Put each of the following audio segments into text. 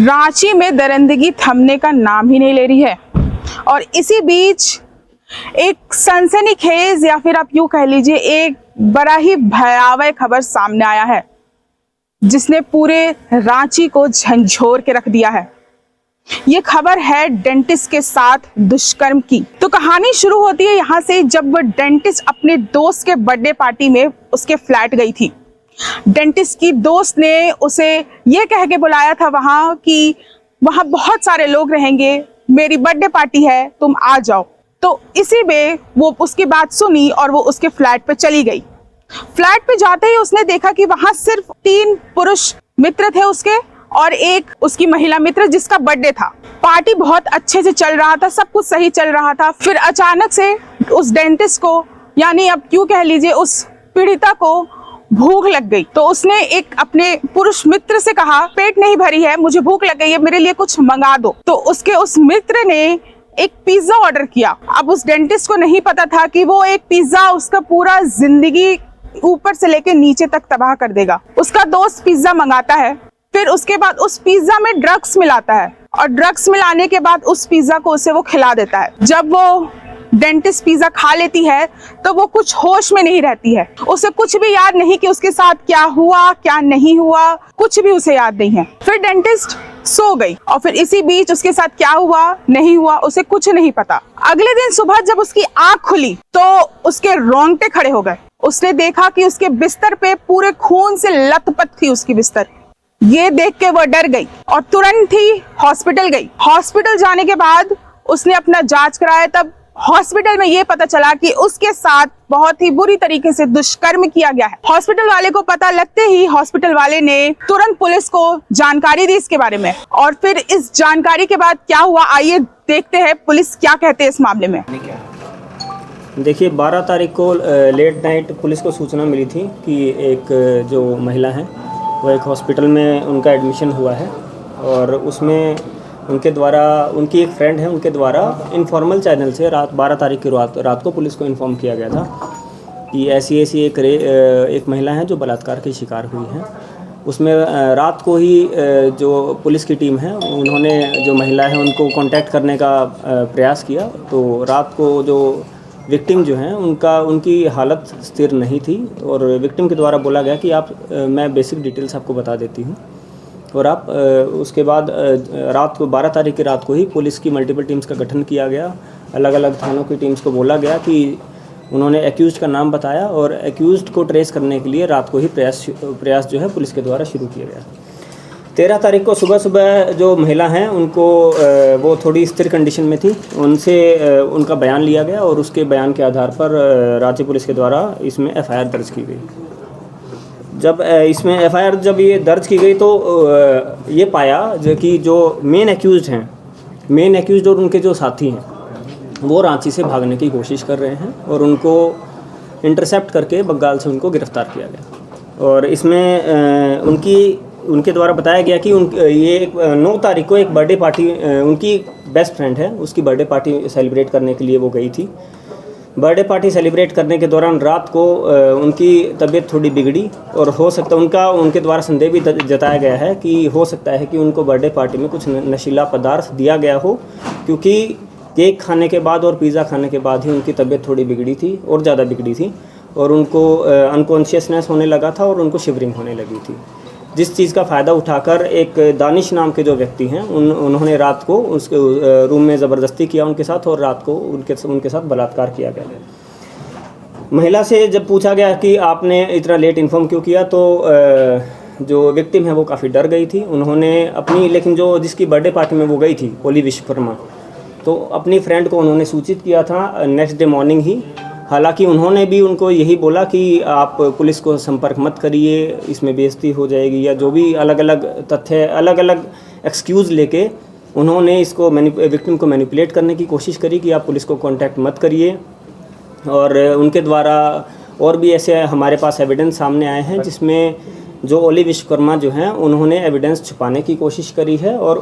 रांची में दरिंदगी थमने का नाम ही नहीं ले रही है और इसी बीच एक सनसनीखेज या फिर आप यूं कह लीजिए एक बड़ा ही भयावह खबर सामने आया है जिसने पूरे रांची को झंझोर के रख दिया है। ये खबर है डेंटिस्ट के साथ दुष्कर्म की। तो कहानी शुरू होती है यहाँ से जब वो डेंटिस्ट अपने दोस्त के बर्थडे पार्टी में उसके फ्लैट गई थी। डेंटिस्ट की दोस्त ने उसे ये कह के बुलाया था वहां कि वहां बहुत सारे लोग रहेंगे, मेरी बर्थडे पार्टी है, तुम आ जाओ। तो इसी में वो उसकी बात सुनी और वो उसके फ्लैट पे चली गई। फ्लैट पे जाते ही उसने देखा कि वहां सिर्फ 3 पुरुष मित्र थे उसके और एक उसकी महिला मित्र जिसका बर्थडे था। पार्टी बहुत अच्छे से चल रहा था, सब कुछ सही चल रहा था। फिर अचानक से उस डेंटिस्ट को, यानी अब क्यों कह लीजिए उस पीड़िता को भूख लग गई। तो उसने एक अपने पुरुष मित्र से कहा, पेट नहीं भरी है, मुझे भूख लग गई है, मेरे लिए कुछ मंगा दो। तो उसके उस मित्र ने एक पिज्जा ऑर्डर किया। अब उस डेंटिस्ट को नहीं पता था कि वो एक पिज्जा उसका पूरा जिंदगी ऊपर से लेके नीचे तक तबाह कर देगा। उसका दोस्त पिज्जा मंगाता है, फिर उसके बाद उस पिज्जा में ड्रग्स मिलाता है और ड्रग्स मिलाने के बाद उस पिज्जा को उसे वो खिला देता है। जब वो डेंटिस्ट पिज्जा खा लेती है तो वो कुछ होश में नहीं रहती है। उसे कुछ भी याद नहीं कि उसके साथ क्या हुआ क्या नहीं हुआ, कुछ भी उसे याद नहीं है। फिर डेंटिस्ट सो गई और फिर इसी बीच उसके साथ क्या हुआ नहीं हुआ उसे कुछ नहीं पता। अगले दिन सुबह जब उसकी आंख खुली तो उसके रोंगटे खड़े हो गए। उसने देखा कि उसके बिस्तर पे पूरे खून से लथपथ थी उसकी बिस्तर। ये देख के वो डर गई और तुरंत ही हॉस्पिटल गई। हॉस्पिटल जाने के बाद उसने अपना जांच कराया। तब हॉस्पिटल में ये पता चला कि उसके साथ बहुत ही बुरी तरीके से दुष्कर्म किया गया है। हॉस्पिटल वाले को पता लगते ही हॉस्पिटल वाले ने तुरंत पुलिस को जानकारी दी इसके बारे में। और फिर इस जानकारी के बाद क्या हुआ, आइए देखते हैं पुलिस क्या कहते हैं इस मामले में। देखिए, 12 तारीख को लेट नाइट पुलिस को सूचना मिली थी कि एक जो महिला है वो एक हॉस्पिटल में उनका एडमिशन हुआ है और उसमें उनके द्वारा, उनकी एक फ्रेंड है, उनके द्वारा इनफॉर्मल चैनल से रात 12 तारीख की रात को पुलिस को इन्फॉर्म किया गया था कि ऐसी एक महिला है जो बलात्कार की शिकार हुई है। उसमें रात को ही जो पुलिस की टीम है उन्होंने जो महिला है उनको कांटेक्ट करने का प्रयास किया। तो रात को जो विक्टिम जो हैं उनकी हालत स्थिर नहीं थी और विक्टिम के द्वारा बोला गया कि मैं बेसिक डिटेल्स आपको बता देती हूँ और आप उसके बाद रात को 12 तारीख की रात को ही पुलिस की मल्टीपल टीम्स का गठन किया गया। अलग अलग थानों की टीम्स को बोला गया कि उन्होंने एक्यूज़ड का नाम बताया और एक्यूज़ड को ट्रेस करने के लिए रात को ही प्रयास जो है पुलिस के द्वारा शुरू किया गया। 13 तारीख को सुबह जो महिला हैं उनको वो थोड़ी स्थिर कंडीशन में थी, उनसे उनका बयान लिया गया और उसके बयान के आधार पर रांची पुलिस के द्वारा इसमें एफआईआर दर्ज की गई। जब इसमें एफआईआर जब ये दर्ज की गई तो ये पाया कि जो मेन एक्यूज़ड और उनके जो साथी हैं वो रांची से भागने की कोशिश कर रहे हैं और उनको इंटरसेप्ट करके बंगाल से उनको गिरफ़्तार किया गया। और इसमें उनके द्वारा बताया गया कि ये 9 तारीख को एक बर्थडे पार्टी, उनकी बेस्ट फ्रेंड है, उसकी बर्थडे पार्टी सेलिब्रेट करने के लिए वो गई थी। बर्थडे पार्टी सेलिब्रेट करने के दौरान रात को उनकी तबीयत थोड़ी बिगड़ी और हो सकता है उनके द्वारा संदेह भी जताया गया है कि हो सकता है कि उनको बर्थडे पार्टी में कुछ नशीला पदार्थ दिया गया हो, क्योंकि केक खाने के बाद और पिज़्ज़ा खाने के बाद ही उनकी तबीयत थोड़ी बिगड़ी थी और ज़्यादा बिगड़ी थी और उनको अनकॉन्शियसनेस होने लगा था और उनको शिवरिंग होने लगी थी। जिस चीज़ का फ़ायदा उठाकर एक दानिश नाम के जो व्यक्ति हैं उन्होंने रात को उसके रूम में ज़बरदस्ती किया उनके साथ और रात को उनके साथ बलात्कार किया गया। महिला से जब पूछा गया कि आपने इतना लेट इन्फॉर्म क्यों किया तो जो विक्टिम है वो काफ़ी डर गई थी। उन्होंने लेकिन जो जिसकी बर्थडे पार्टी में वो गई थी, ओली विश्वकर्मा, तो अपनी फ्रेंड को उन्होंने सूचित किया था नेक्स्ट डे मॉर्निंग ही। हालांकि उन्होंने भी उनको यही बोला कि आप पुलिस को संपर्क मत करिए, इसमें बेइज्जती हो जाएगी, या जो भी अलग अलग तथ्य, अलग अलग एक्सक्यूज़ लेके उन्होंने इसको विक्टिम को मैनिपुलेट करने की कोशिश करी कि आप पुलिस को कांटेक्ट मत करिए। और उनके द्वारा और भी ऐसे हमारे पास एविडेंस सामने आए हैं जिसमें जो ओली विश्वकर्मा जो हैं उन्होंने एविडेंस छुपाने की कोशिश करी है और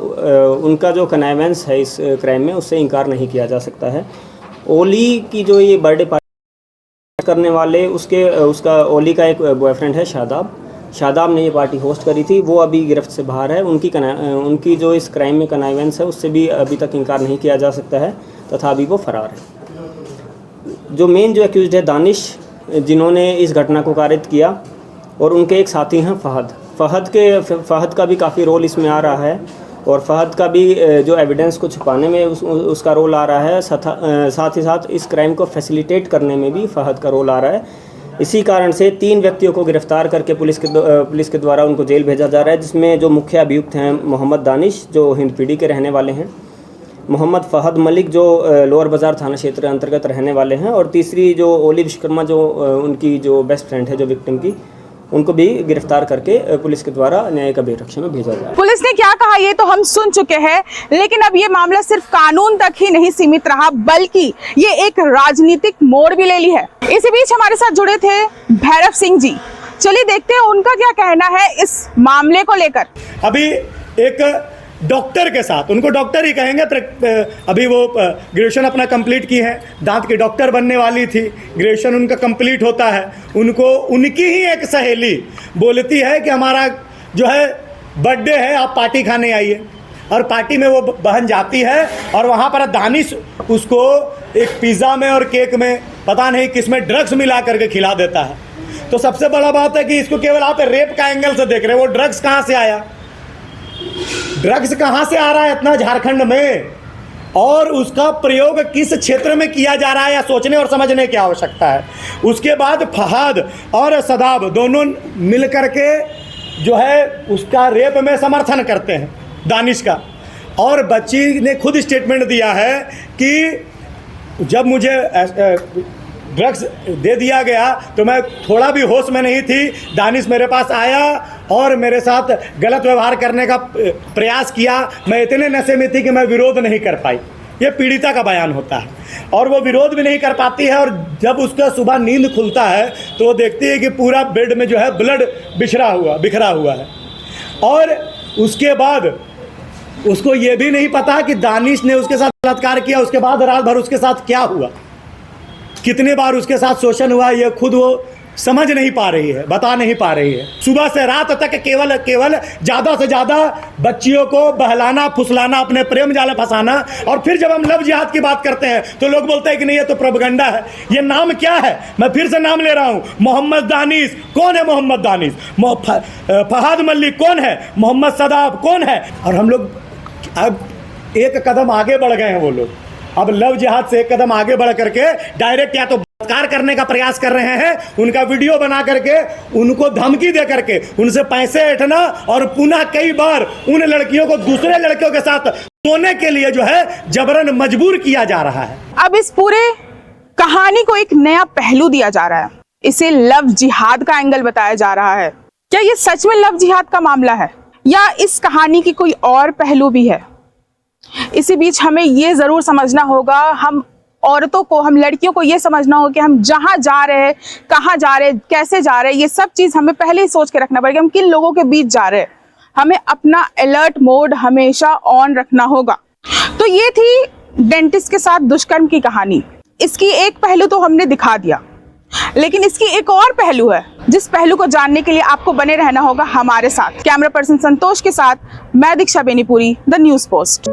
उनका जो कनाइवेंस है इस क्राइम में उससे इनकार नहीं किया जा सकता है। ओली की जो ये बर्थडे पार्टी करने वाले उसका ओली का एक बॉयफ्रेंड है शादाब, शादाब ने ये पार्टी होस्ट करी थी, वो अभी गिरफ्त से बाहर है। उनकी जो इस क्राइम में कनाइवेंस है उससे भी अभी तक इनकार नहीं किया जा सकता है तथा अभी वो फरार है। जो मेन जो एक्यूज्ड है दानिश, जिन्होंने इस घटना को कारित किया, और उनके एक साथी हैं फ़हद का भी काफ़ी रोल इसमें आ रहा है, और फ़हद का भी जो एविडेंस को छुपाने में उसका रोल आ रहा है, साथ ही साथ इस क्राइम को फैसिलिटेट करने में भी फ़हद का रोल आ रहा है। इसी कारण से 3 व्यक्तियों को गिरफ्तार करके पुलिस के द्वारा उनको जेल भेजा जा रहा है, जिसमें जो मुख्य अभियुक्त हैं मोहम्मद दानिश, जो हिंदपीढ़ी के रहने वाले हैं, मोहम्मद फ़हद मलिक, जो लोअर बाज़ार थाना क्षेत्र अंतर्गत रहने वाले हैं, और तीसरी जो ओली विश्वकर्मा, जो उनकी जो बेस्ट फ्रेंड है जो विक्टिम की, उनको भी गिरफ्तार करके पुलिस के द्वारा न्यायिक अभिरक्षा में भेजा जाए। पुलिस ने क्या कहा ये तो हम सुन चुके हैं, लेकिन अब ये मामला सिर्फ कानून तक ही नहीं सीमित रहा, बल्कि ये एक राजनीतिक मोड़ भी ले ली है। इसी बीच हमारे साथ जुड़े थे भैरव सिंह जी, चलिए देखते हैं उनका क्या कहना है इस मामले को लेकर। अभी एक डॉक्टर के साथ, उनको डॉक्टर ही कहेंगे, अभी वो ग्रेजुएशन अपना कंप्लीट की है, दांत की डॉक्टर बनने वाली थी, ग्रेजुएशन उनका कंप्लीट होता है, उनको उनकी ही एक सहेली बोलती है कि हमारा जो है बर्थडे है, आप पार्टी खाने आइए, और पार्टी में वो बहन जाती है और वहाँ पर दानिश उसको एक पिज़्ज़ा में और केक में पता नहीं किस में ड्रग्स मिला करके खिला देता है। तो सबसे बड़ा बात है कि इसको केवल आप रेप का एंगल से देख रहे हैं, वो ड्रग्स कहाँ से आया, ड्रग्स कहाँ से आ रहा है इतना झारखंड में, और उसका प्रयोग किस क्षेत्र में किया जा रहा है, या सोचने और समझने की आवश्यकता है। उसके बाद फहद और सदाब दोनों मिलकर के जो है उसका रेप में समर्थन करते हैं दानिश का, और बच्ची ने खुद स्टेटमेंट दिया है कि जब मुझे ड्रग्स दे दिया गया तो मैं थोड़ा भी होश में नहीं थी, दानिश मेरे पास आया और मेरे साथ गलत व्यवहार करने का प्रयास किया, मैं इतने नशे में थी कि मैं विरोध नहीं कर पाई। ये पीड़िता का बयान होता है, और वो विरोध भी नहीं कर पाती है, और जब उसका सुबह नींद खुलता है तो वो देखती है कि पूरा बेड में जो है ब्लड बिखरा हुआ है, और उसके बाद उसको ये भी नहीं पता कि दानिश ने उसके साथ बलात्कार किया, उसके बाद रात भर उसके साथ क्या हुआ, कितने बार उसके साथ शोषण हुआ, ये खुद वो समझ नहीं पा रही है, बता नहीं पा रही है। सुबह से रात तक केवल ज़्यादा से ज़्यादा बच्चियों को बहलाना फुसलाना, अपने प्रेम जाल में फंसाना, और फिर जब हम लव जिहाद की बात करते हैं तो लोग बोलते हैं कि नहीं ये तो प्रोपेगेंडा है। ये नाम क्या है, मैं फिर से नाम ले रहा हूँ, मोहम्मद दानिश। कौन है मोहम्मद दानिश? फहद मलिक कौन है? मोहम्मद सदाब कौन है? और हम लोग अब एक कदम आगे बढ़ गए हैं, वो लोग अब लव जिहाद से एक कदम आगे बढ़ करके डायरेक्ट या तो बलात्कार करने का प्रयास कर रहे हैं, उनका वीडियो बना करके उनको धमकी दे करके उनसे पैसे ऐंठना, और पुनः कई बार उन लड़कियों को दूसरे लड़कियों के साथ सोने के लिए जो है जबरन मजबूर किया जा रहा है। अब इस पूरे कहानी को एक नया पहलू दिया जा रहा है, इसे लव जिहाद का एंगल बताया जा रहा है। क्या ये सच में लव जिहाद का मामला है, या इस कहानी की कोई और पहलू भी है? इसी बीच हमें ये जरूर समझना होगा, हम औरतों को, हम लड़कियों को ये समझना होगा कि हम जहां जा रहे हैं, कहां जा रहे हैं, कैसे जा रहे हैं, ये सब चीज हमें पहले ही सोच के रखना पड़ेगा, हम किन लोगों के बीच जा रहे हैं। हमें अपना अलर्ट मोड हमेशा ऑन रखना होगा। तो ये थी डेंटिस्ट के साथ दुष्कर्म की कहानी। इसकी एक पहलू तो हमने दिखा दिया, लेकिन इसकी एक और पहलू है, जिस पहलू को जानने के लिए आपको बने रहना होगा हमारे साथ। कैमरा पर्सन संतोष के साथ मैं दीक्षा बेनीपुरी, द न्यूज़ पोस्ट।